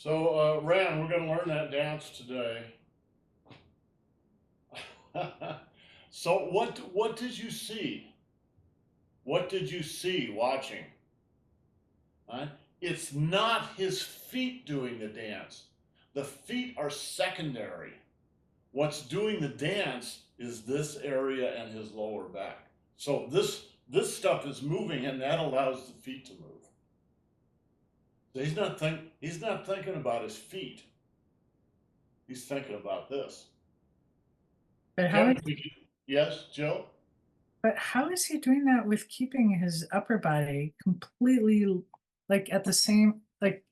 So, Ran, we're going to learn that dance today. So, what did you see? What did you see watching? Huh? It's not his feet doing the dance. The feet are secondary. What's doing the dance is this area and his lower back. So this stuff is moving, and that allows the feet to move. So he's not thinking about his feet. He's thinking about this. But how Kevin, is yes, Jill? but how is he doing that with keeping his upper body completely like at the same like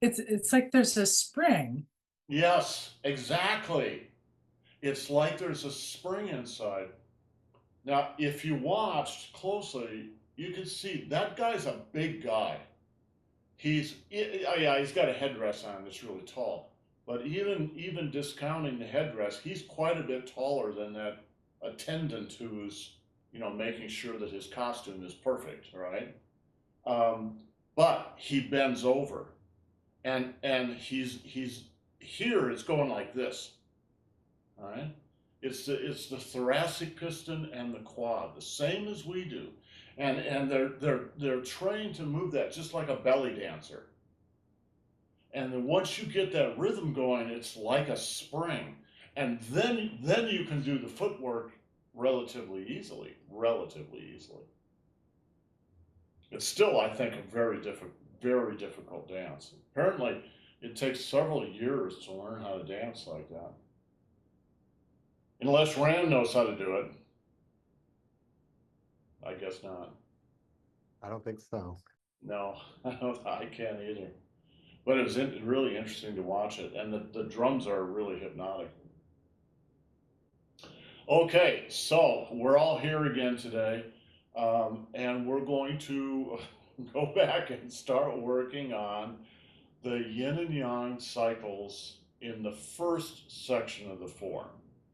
it's like there's a spring. Yes, exactly. It's like there's a spring inside. Now, if you watched closely, you can see that guy's a big guy. Yeah, he's got a headdress on that's really tall. But even discounting the headdress, he's quite a bit taller than that attendant who's making sure that his costume is perfect, right? Um, but he bends over, and he's here. It's going like this, all right? It's the thoracic piston and the quad, the same as we do, and they're trained to move that just like a belly dancer. And then once you get that rhythm going, it's like a spring, and then you can do the footwork relatively easily, relatively easily. It's still, I think, a very difficult dance. Apparently, it takes several years to learn how to dance like that. Unless Ram knows how to do it. I guess not. I don't think so. No, I can't either. But it was really interesting to watch it, and the drums are really hypnotic. Okay, so we're all here again today, and we're going to go back and start working on the yin and yang cycles in the first section of the form.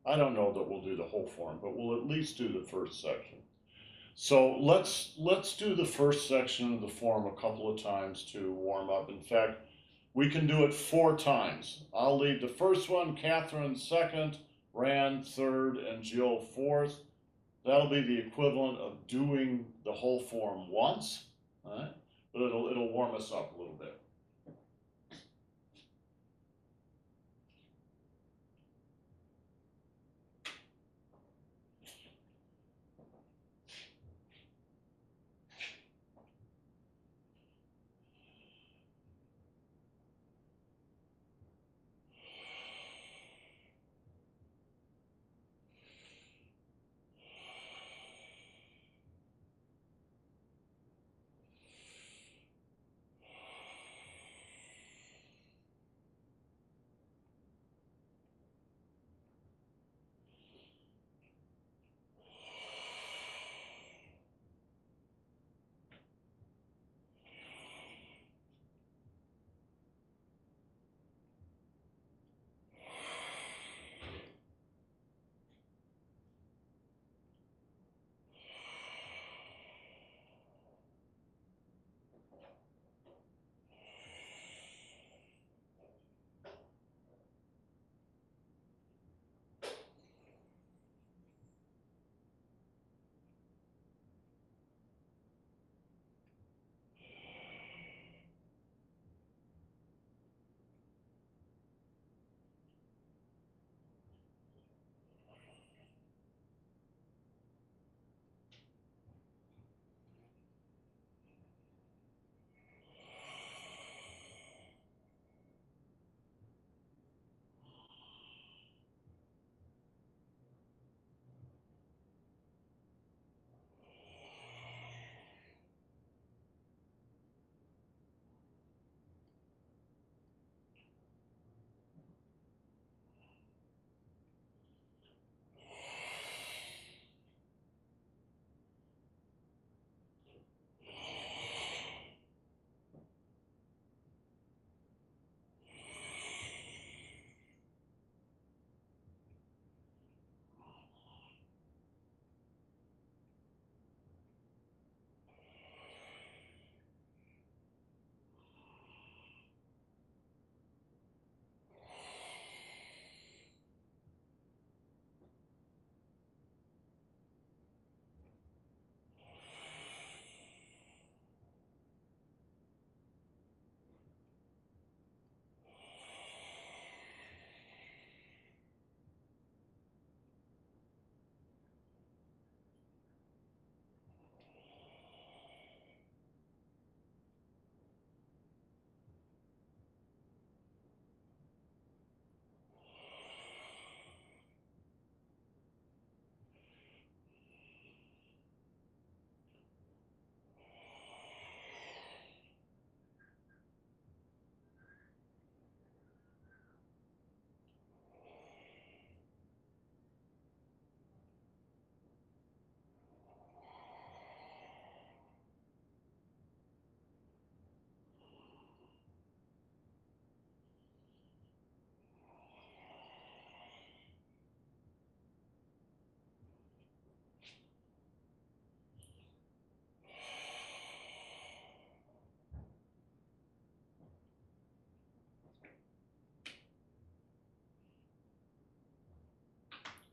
I don't know that we'll do the whole form, but we'll at least do the first section. So let's do the first section of the form a couple of times to warm up. In fact, we can do it 4 times. I'll lead the first one, Catherine second, Rand third, and Jill fourth. That'll be the equivalent of doing the whole form once, all right? But it'll warm us up a little bit.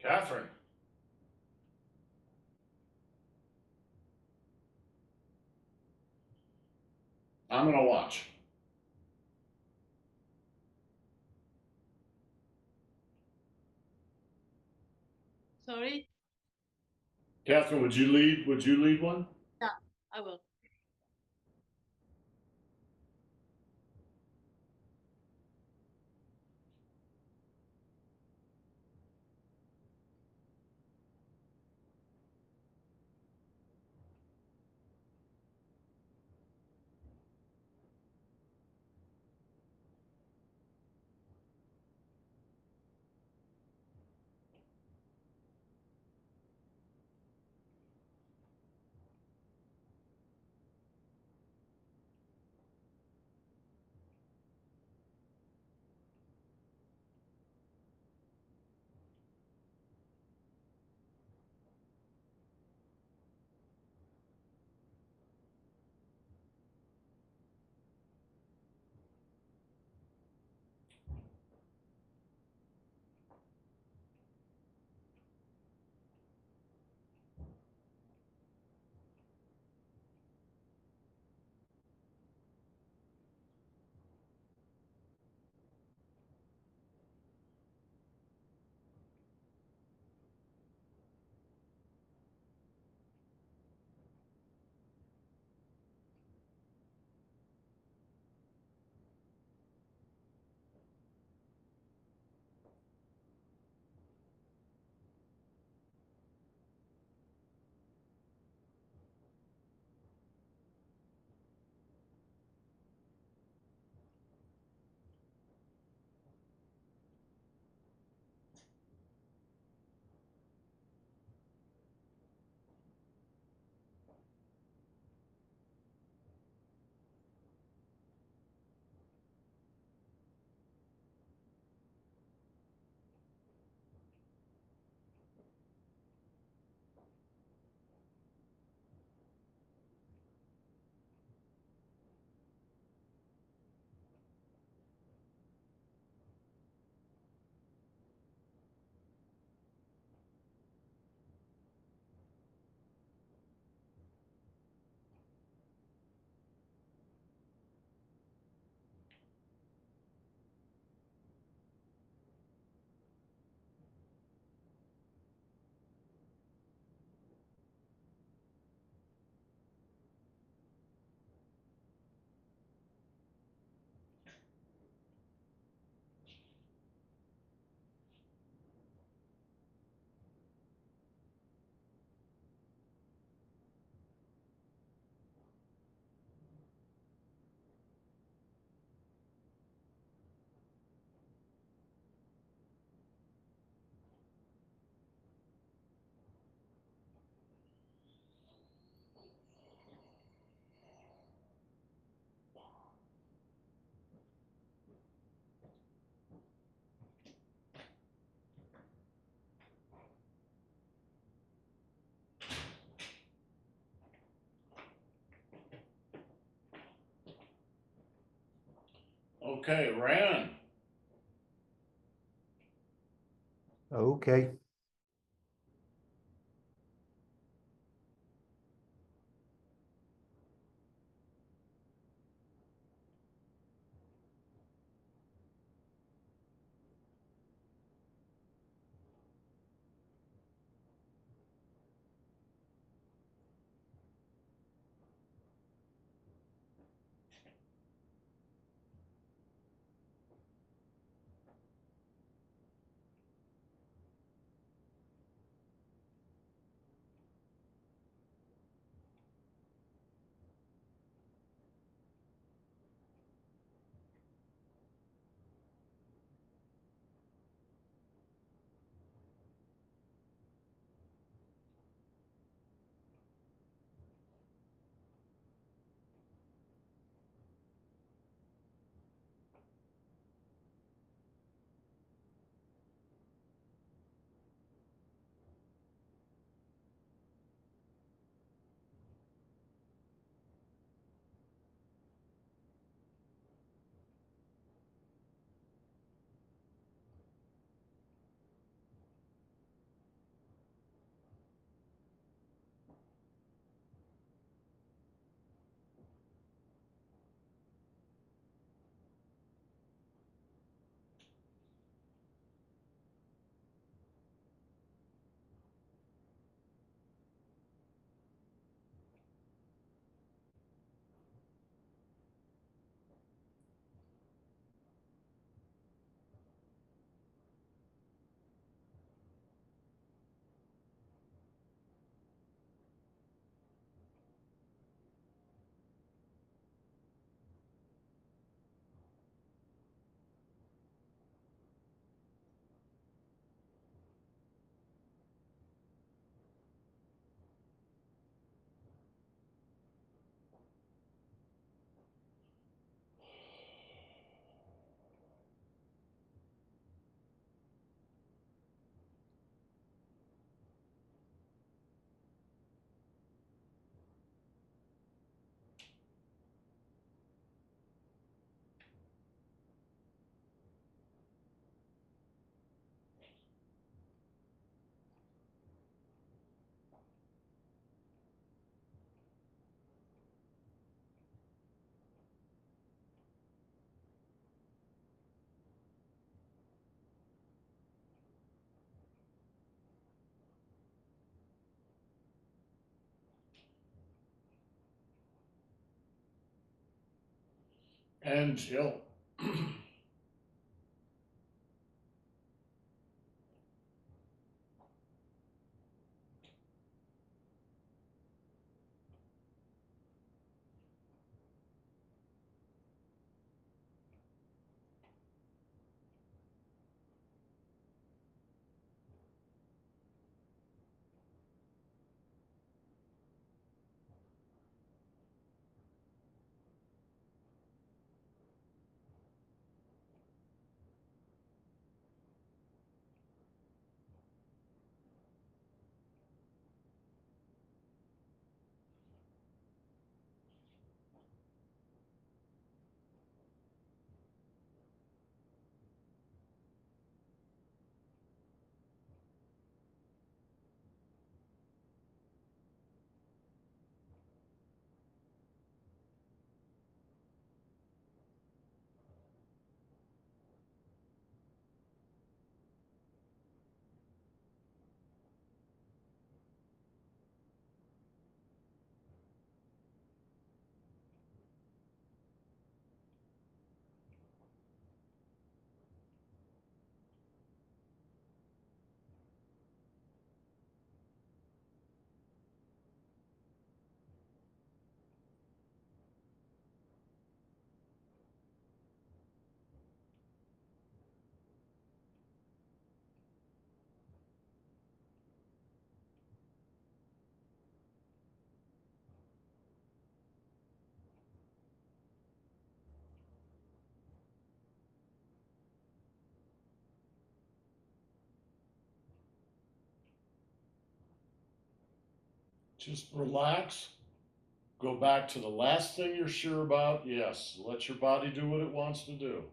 Catherine. I'm gonna watch. Sorry? Catherine, would you lead? Would you lead one? Yeah, I will. Okay, Ran. Okay. And Jill. Just relax. Go back to the last thing you're sure about. Yes, let your body do what it wants to do.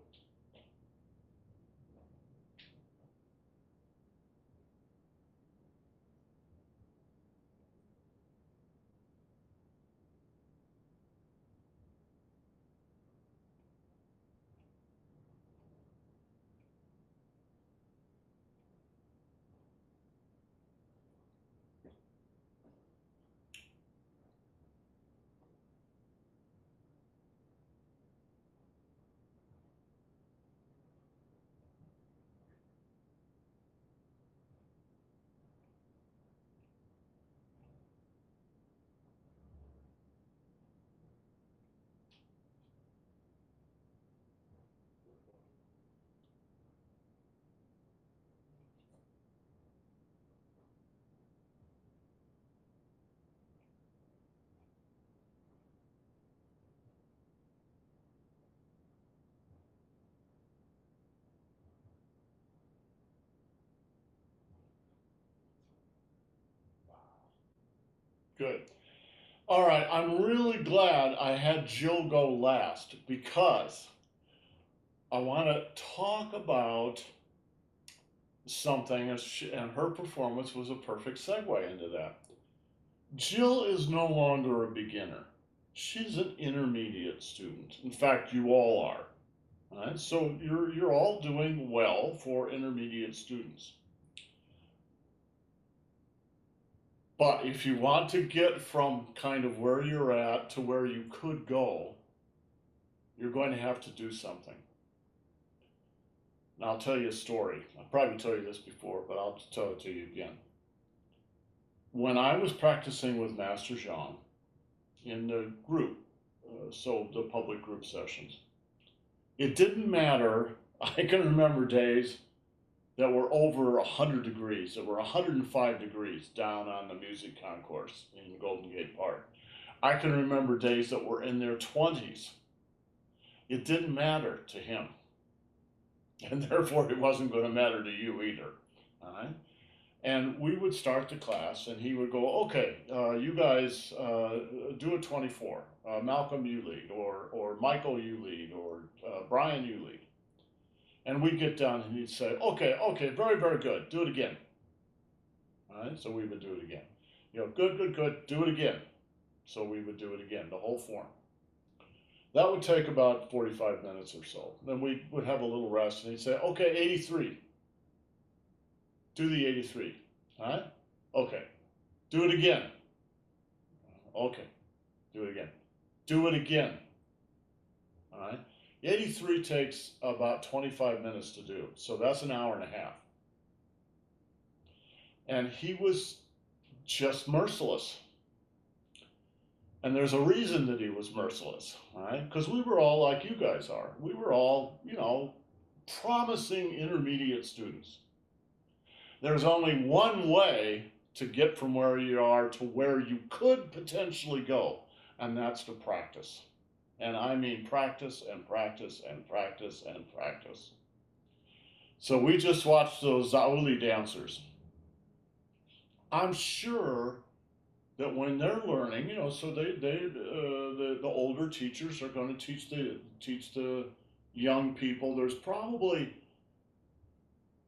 Good. All right, I'm really glad I had Jill go last because I want to talk about something, and her performance was a perfect segue into that. Jill is no longer a beginner. She's an intermediate student. In fact, you all are. All right, so you're all doing well for intermediate students. But if you want to get from kind of where you're at to where you could go, you're going to have to do something. And I'll tell you a story. I've probably told you this before, but I'll just tell it to you again. When I was practicing with Master Jean in the group, so the public group sessions, it didn't matter. I can remember days that were over 100 degrees, that were 105 degrees down on the music concourse in Golden Gate Park. I can remember days that were in their 20s. It didn't matter to him. And therefore, it wasn't going to matter to you either. All right? And we would start the class, and he would go, okay, you guys do a 24. Malcolm, you lead, or Michael, you lead, or Brian, you lead. And we'd get down, and he'd say, okay, very, very good. Do it again. All right, so we would do it again. You know, good, do it again. So we would do it again, the whole form. That would take about 45 minutes or so. Then we would have a little rest, and he'd say, okay, 83. Do the 83. All right? Okay. Do it again. Okay. Do it again. Do it again. All right? 83 takes about 25 minutes to do, so that's an hour and a half. And he was just merciless. And there's a reason that he was merciless, right? Because we were all like you guys are. We were all, promising intermediate students. There's only one way to get from where you are to where you could potentially go, and that's to practice. And I mean practice and practice and practice and practice. So we just watched those Zauli dancers. I'm sure that when they're learning, so the older teachers are going to teach the young people. There's probably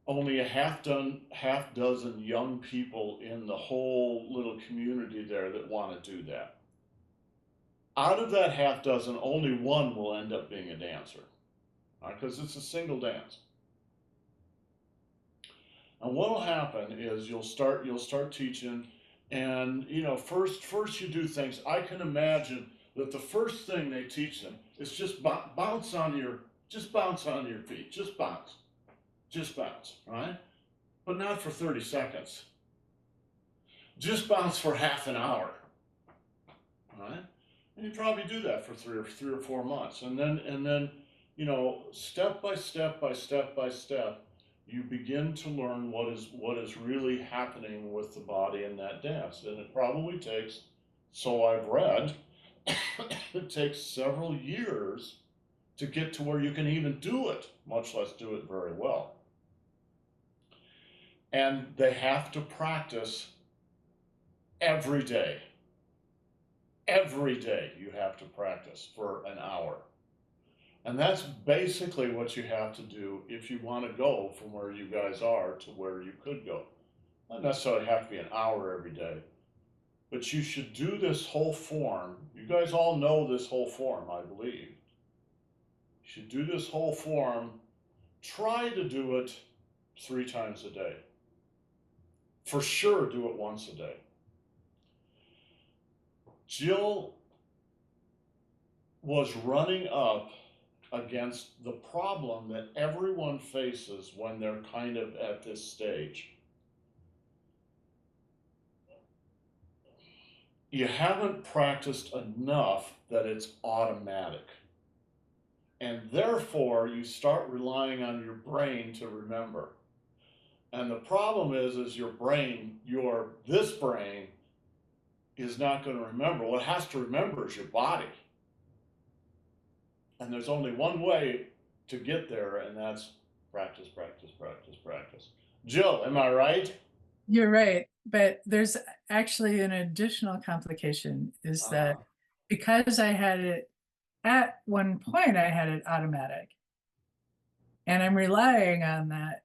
only a half dozen young people in the whole little community there that want to do that. Out of that half dozen, only one will end up being a dancer, because it's a single dance. And what'll happen is you'll start teaching, and first you do things. I can imagine that the first thing they teach them is just bounce on your feet, just bounce, right? But not for 30 seconds. Just bounce for half an hour, right? And you probably do that for three or 4 months, and then step by step, you begin to learn what is really happening with the body in that dance. And it probably takes, so I've read, it takes several years to get to where you can even do it, much less do it very well. And they have to practice every day. Every day you have to practice for an hour. And that's basically what you have to do if you want to go from where you guys are to where you could go. Not necessarily have to be an hour every day, but you should do this whole form. You guys all know this whole form, I believe. You should do this whole form. Try to do it 3 times a day. For sure, do it once a day. Jill was running up against the problem that everyone faces when they're kind of at this stage. You haven't practiced enough that it's automatic. And therefore, you start relying on your brain to remember. And the problem is this brain is not going to remember. What it has to remember is your body. And there's only one way to get there, and that's practice, practice, practice, practice. Jill, am I right? You're right, but there's actually an additional complication, is that because I had it, at one point I had it automatic, and I'm relying on that.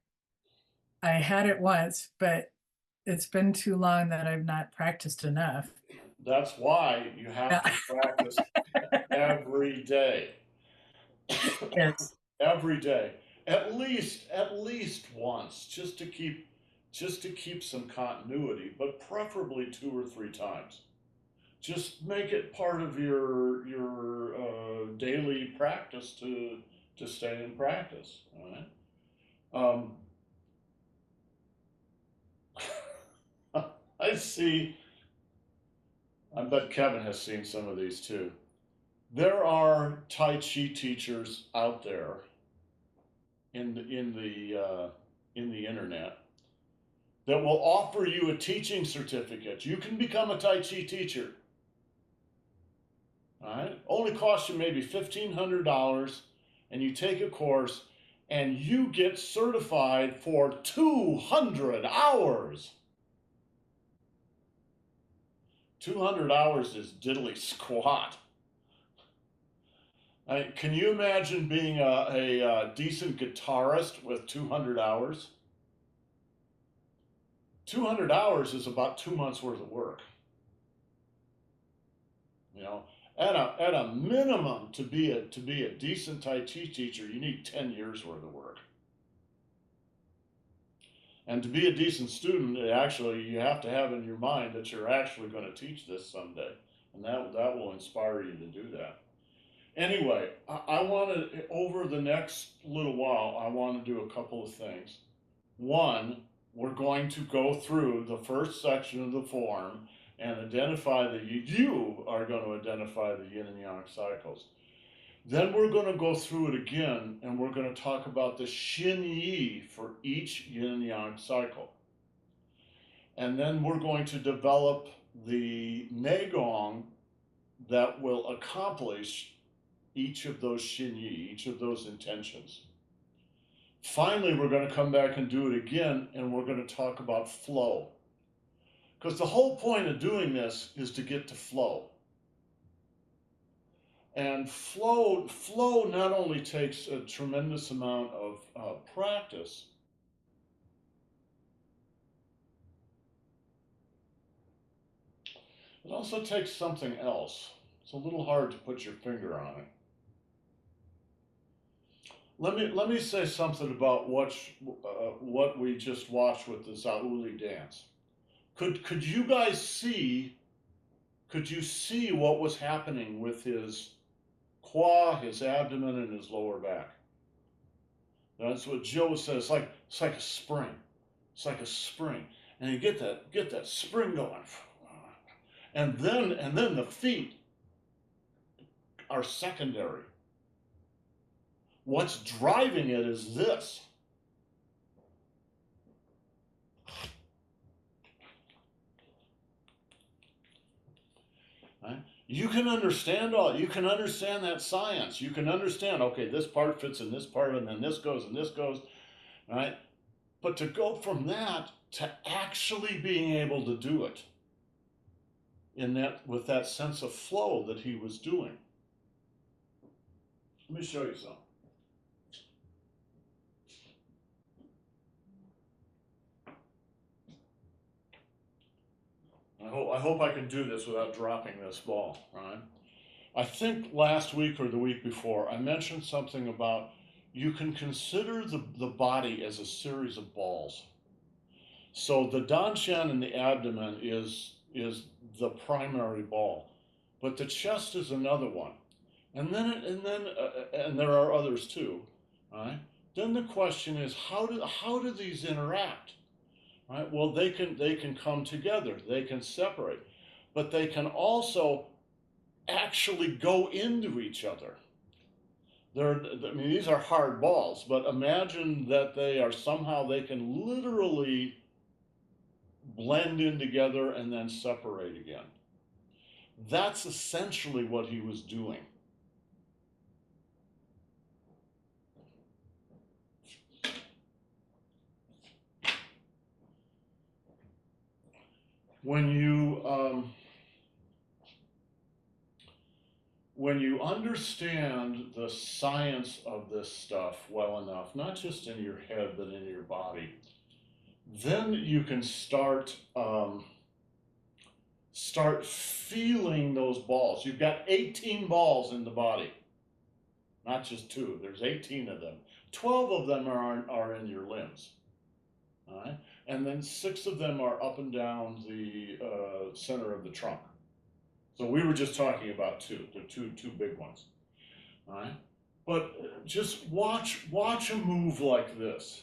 I had it once, but it's been too long that I've not practiced enough. That's why you have to practice every day. Yes. Every day, at least once, just to keep some continuity, but preferably 2 or 3 times. Just make it part of your daily practice to stay in practice. All right. I see. I bet Kevin has seen some of these too. There are Tai Chi teachers out there in the internet that will offer you a teaching certificate. You can become a Tai Chi teacher. All right, only costs you maybe $1,500, and you take a course, and you get certified for 200 hours. 200 hours is diddly squat. Can you imagine being a decent guitarist with 200 hours? 200 hours is about 2 months worth of work. At a minimum, to be a decent Tai Chi teacher, you need 10 years worth of work. And to be a decent student, you have to have in your mind that you're actually going to teach this someday, and that will inspire you to do that. Anyway, I want to, over the next little while, I want to do a couple of things. One, we're going to go through the first section of the form and identify you are going to identify the yin and yang cycles. Then we're going to go through it again and we're going to talk about the Shin Yi for each yin and yang cycle. And then we're going to develop the Qigong that will accomplish each of those Shin Yi, each of those intentions. Finally, we're going to come back and do it again, and we're going to talk about flow. Because the whole point of doing this is to get to flow. And flow not only takes a tremendous amount of practice, it also takes something else. It's a little hard to put your finger on it. Let me say something about what we just watched with the Zauli dance. Could you guys see? Could you see what was happening with his quad, his abdomen, and his lower back? That's what Joe says. It's like a spring. It's like a spring, and you get that spring going, and then the feet are secondary. What's driving it is this. Right? You can understand that science. You can understand, okay, this part fits in this part, and then this goes, right? But to go from that to actually being able to do it with that sense of flow that he was doing. Let me show you something. I hope I can do this without dropping this ball, right? I think last week or the week before, I mentioned something about you can consider the body as a series of balls. So the danshan in the abdomen is the primary ball, but the chest is another one, and there are others too, right? Then the question is how do these interact? Right? Well, they can come together, they can separate, but they can also actually go into each other. These are hard balls, but imagine that they can literally blend in together and then separate again. That's essentially what he was doing. When you understand the science of this stuff well enough, not just in your head, but in your body, then you can start feeling those balls. You've got 18 balls in the body, not just 2. There's 18 of them. 12 of them are in your limbs. All right? And then 6 of them are up and down the center of the trunk. So we were just talking about 2, the two big ones. All right? But just watch a move like this.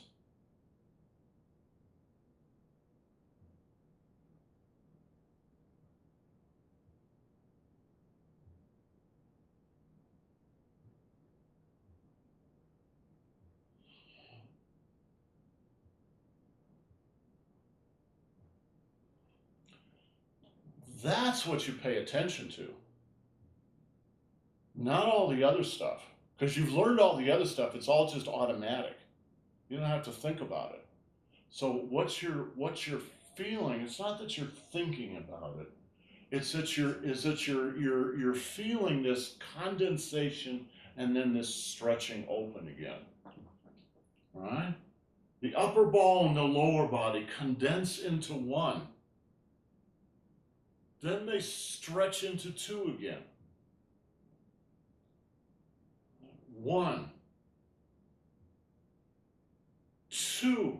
That's what you pay attention to. Not all the other stuff. Because you've learned all the other stuff, it's all just automatic. You don't have to think about it. So what's your feeling? It's not that you're thinking about it. It's that you're feeling this condensation and then this stretching open again. All right? The upper ball and the lower body condense into one. Then they stretch into 2 again. 1, 2,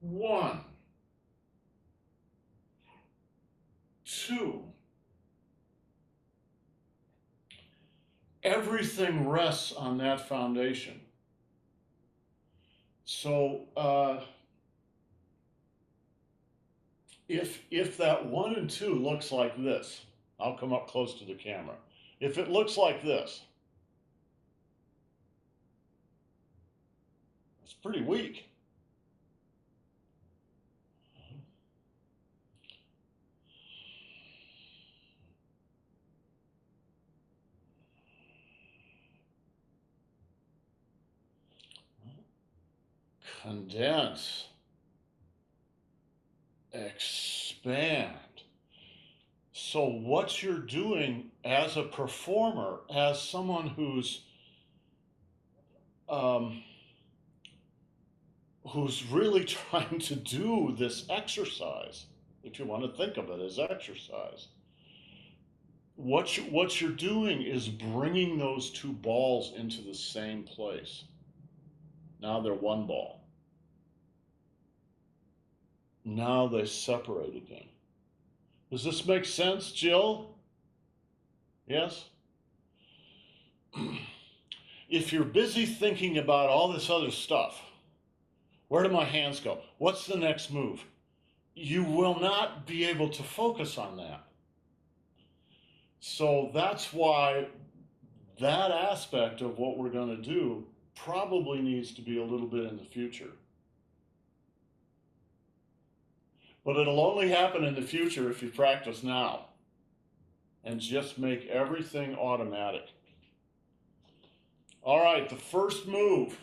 1, 2, everything rests on that foundation. So if that 1 and 2 looks like this, I'll come up close to the camera. If it looks like this, it's pretty weak. Condense, expand. So what you're doing as a performer, as someone who's really trying to do this exercise, if you want to think of it as exercise, what you're doing is bringing those two balls into the same place. Now they're one ball. Now they separate again. Does this make sense, Jill? Yes? If you're busy thinking about all this other stuff, where do my hands go? What's the next move? You will not be able to focus on that. So that's why that aspect of what we're going to do probably needs to be a little bit in the future. But it'll only happen in the future if you practice now and just make everything automatic. All right, the first move.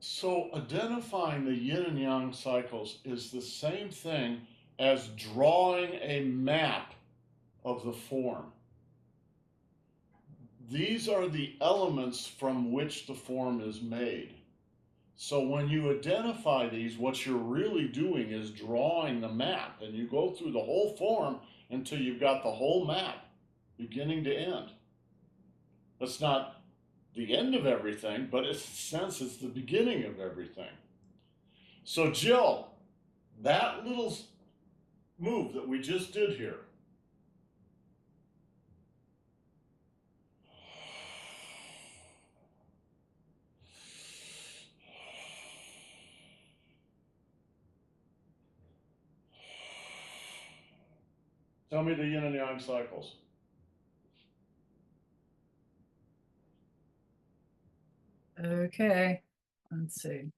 So identifying the yin and yang cycles is the same thing as drawing a map of the form. These are the elements from which the form is made. So when you identify these, what you're really doing is drawing the map, and you go through the whole form until you've got the whole map, beginning to end. That's not the end of everything, but in a sense, it's the beginning of everything. So Jill, that little move that we just did here, tell me the yin and yang cycles. Okay, let's see.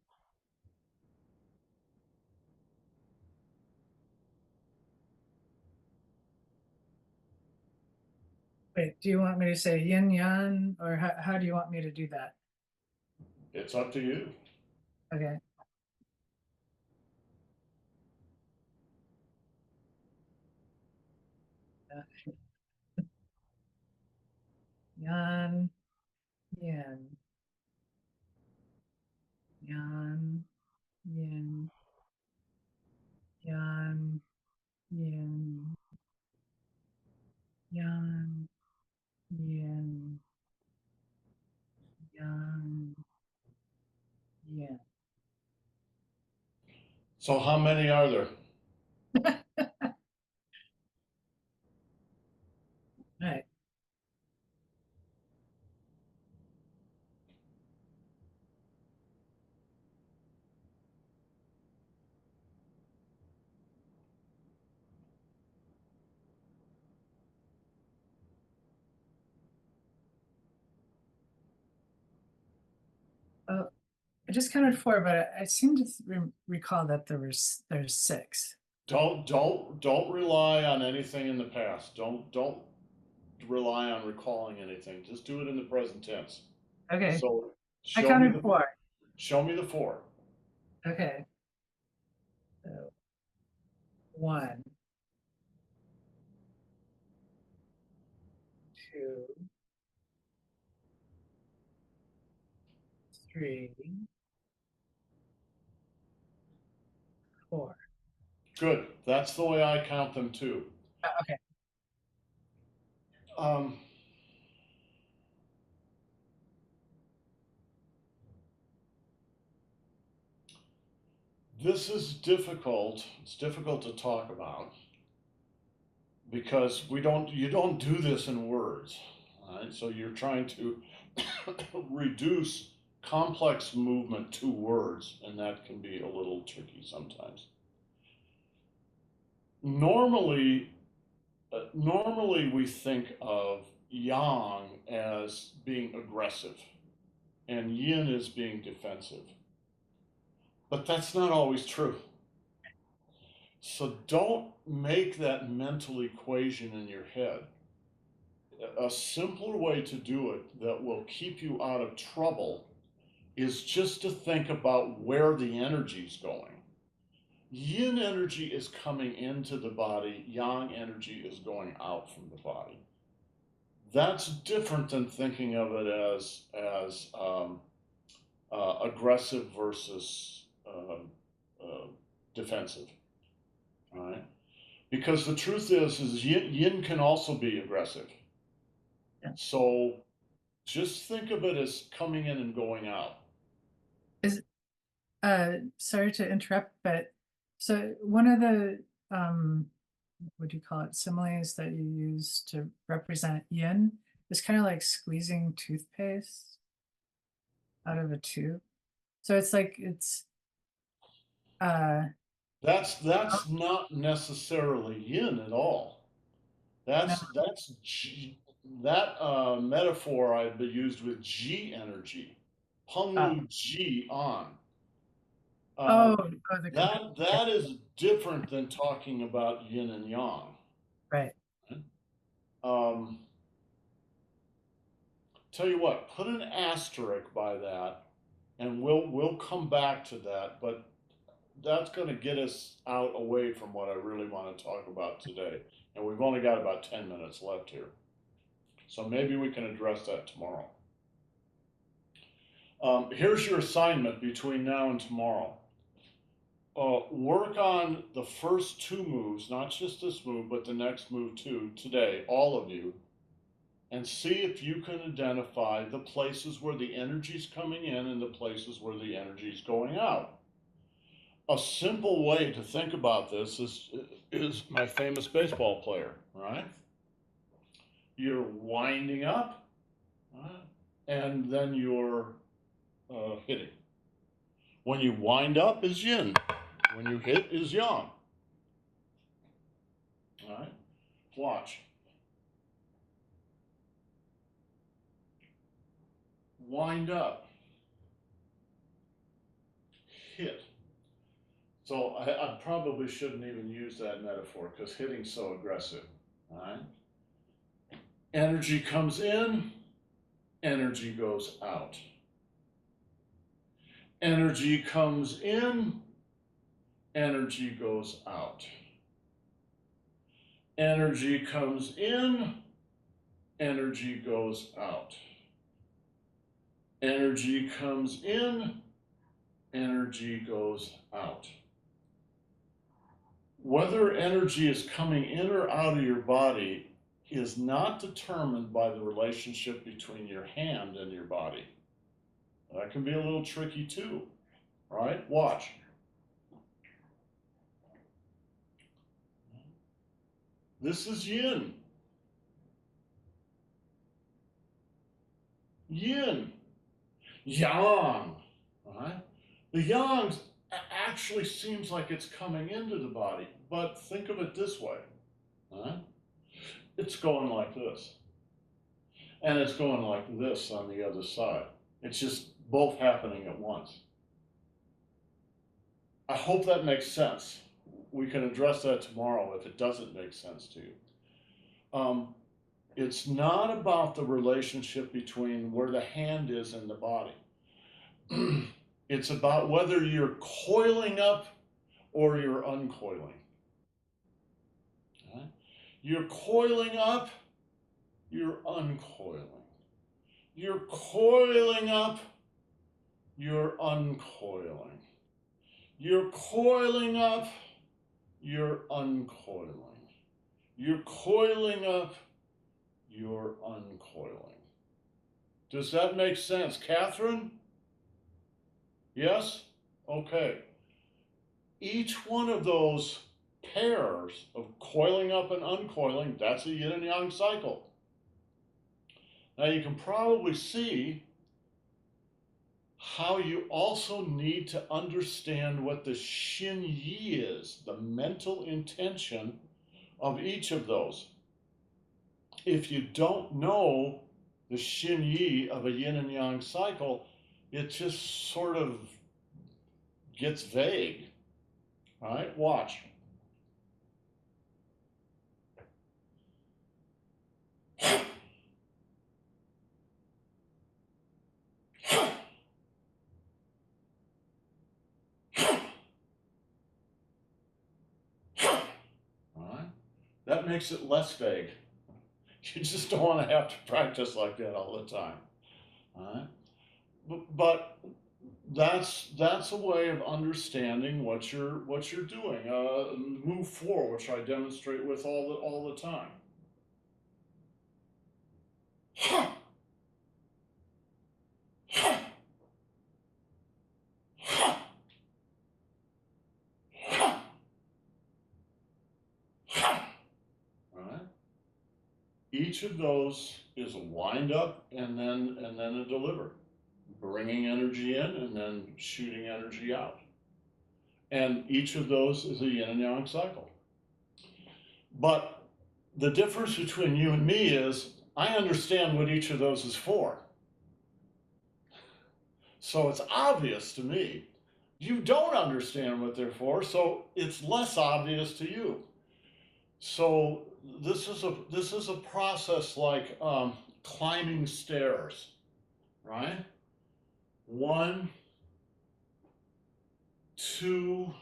Wait, do you want me to say yin yang, or how do you want me to do that? It's up to you. Okay. Yan, yin, yan, yin, yan, yin, yan, yin, yan, yin. So how many are there? Right. Oh, I just counted 4, but I seem to recall that there's 6. Don't rely on anything in the past. Don't rely on recalling anything. Just do it in the present tense. Okay. So I counted 4. Show me the 4. Okay. So 1, 2, 3, 4. Good. That's the way I count them too. Okay. This is difficult. It's difficult to talk about because you don't do this in words, right? So you're trying to reduce complex movement to words, and that can be a little tricky sometimes. Normally we think of yang as being aggressive and yin as being defensive. But that's not always true. So don't make that mental equation in your head. A simpler way to do it that will keep you out of trouble is just to think about where the energy's going. Yin energy is coming into the body, yang energy is going out from the body. That's different than thinking of it as aggressive versus defensive, right? Because the truth is yin can also be aggressive. Yeah. So just think of it as coming in and going out. Sorry to interrupt, but so one of the what do you call it, similes that you use to represent yin is kind of like squeezing toothpaste out of a tube. So it's like That's not necessarily yin at all. That metaphor I've been used with G energy, Hunglu G on. That is different than talking about yin and yang. Right. Tell you what, put an asterisk by that, and we'll come back to that. But that's going to get us out away from what I really want to talk about today, and we've only got about 10 minutes left here, so maybe we can address that tomorrow. Here's your assignment between now and tomorrow. Work on the first 2 moves, not just this move, but the next move too, today, all of you, and see if you can identify the places where the energy's coming in and the places where the energy's going out. A simple way to think about this is my famous baseball player, right? You're winding up, right? And then you're hitting. When you wind up is yin. When you hit is yang. All right? Watch. Wind up. Hit. So I probably shouldn't even use that metaphor because hitting's so aggressive. All right? Energy comes in, energy goes out. Energy comes in, energy goes out. Energy comes in, energy goes out. Energy comes in, energy goes out. Whether energy is coming in or out of your body is not determined by the relationship between your hand and your body. That can be a little tricky too, right? Watch. This is yin. Yin. Yang. Right? The yang actually seems like it's coming into the body, but think of it this way. Right? It's going like this. And it's going like this on the other side. It's just both happening at once. I hope that makes sense. We can address that tomorrow if it doesn't make sense to you. It's not about the relationship between where the hand is and the body. It's about whether you're coiling up or you're uncoiling. Right? You're coiling up, you're uncoiling. You're coiling up, you're uncoiling. You're coiling up, you're uncoiling. You're coiling up, you're uncoiling. Does that make sense? Catherine? Yes? Okay. Each one of those pairs of coiling up and uncoiling, that's a yin and yang cycle. Now you can probably see how you also need to understand what the Shin Yi is, the mental intention of each of those. If you don't know the Shin Yi of a yin and yang cycle, it just sort of gets vague. All right, watch. All right, that makes it less vague. You just don't want to have to practice like that all the time. All right, but that's a way of understanding what you're doing. Move 4, which I demonstrate with all the time. Each of those is a wind up and then a deliver, bringing energy in and then shooting energy out. And each of those is a yin and yang cycle. But the difference between you and me is I understand what each of those is for. So it's obvious to me. You don't understand what they're for, so it's less obvious to you. So this is a process like climbing stairs, right? 1, 2,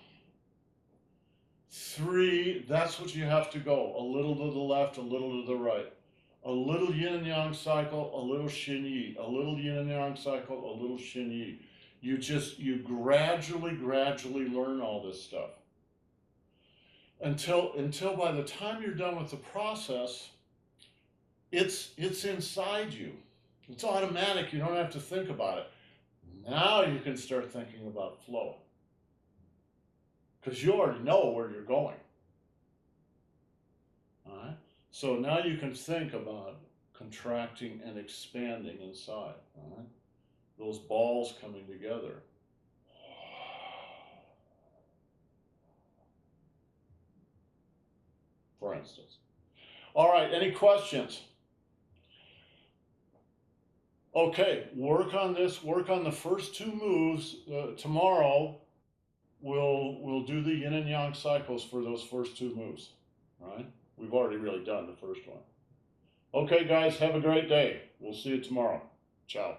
3. That's what you have to go. A little to the left, a little to the right. A little yin and yang cycle, a little Shin Yi. A little yin and yang cycle, a little Shin Yi. You gradually learn all this stuff. Until by the time you're done with the process, it's inside you. It's automatic. You don't have to think about it. Now you can start thinking about flow, because you already know where you're going. All right. So now you can think about contracting and expanding inside. All right. Those balls coming together. For instance. All right, any questions? Okay, work on this, work on the first 2 moves. Tomorrow, we'll do the yin and yang cycles for those first 2 moves, right? We've already really done the first one. Okay, guys, have a great day. We'll see you tomorrow. Ciao.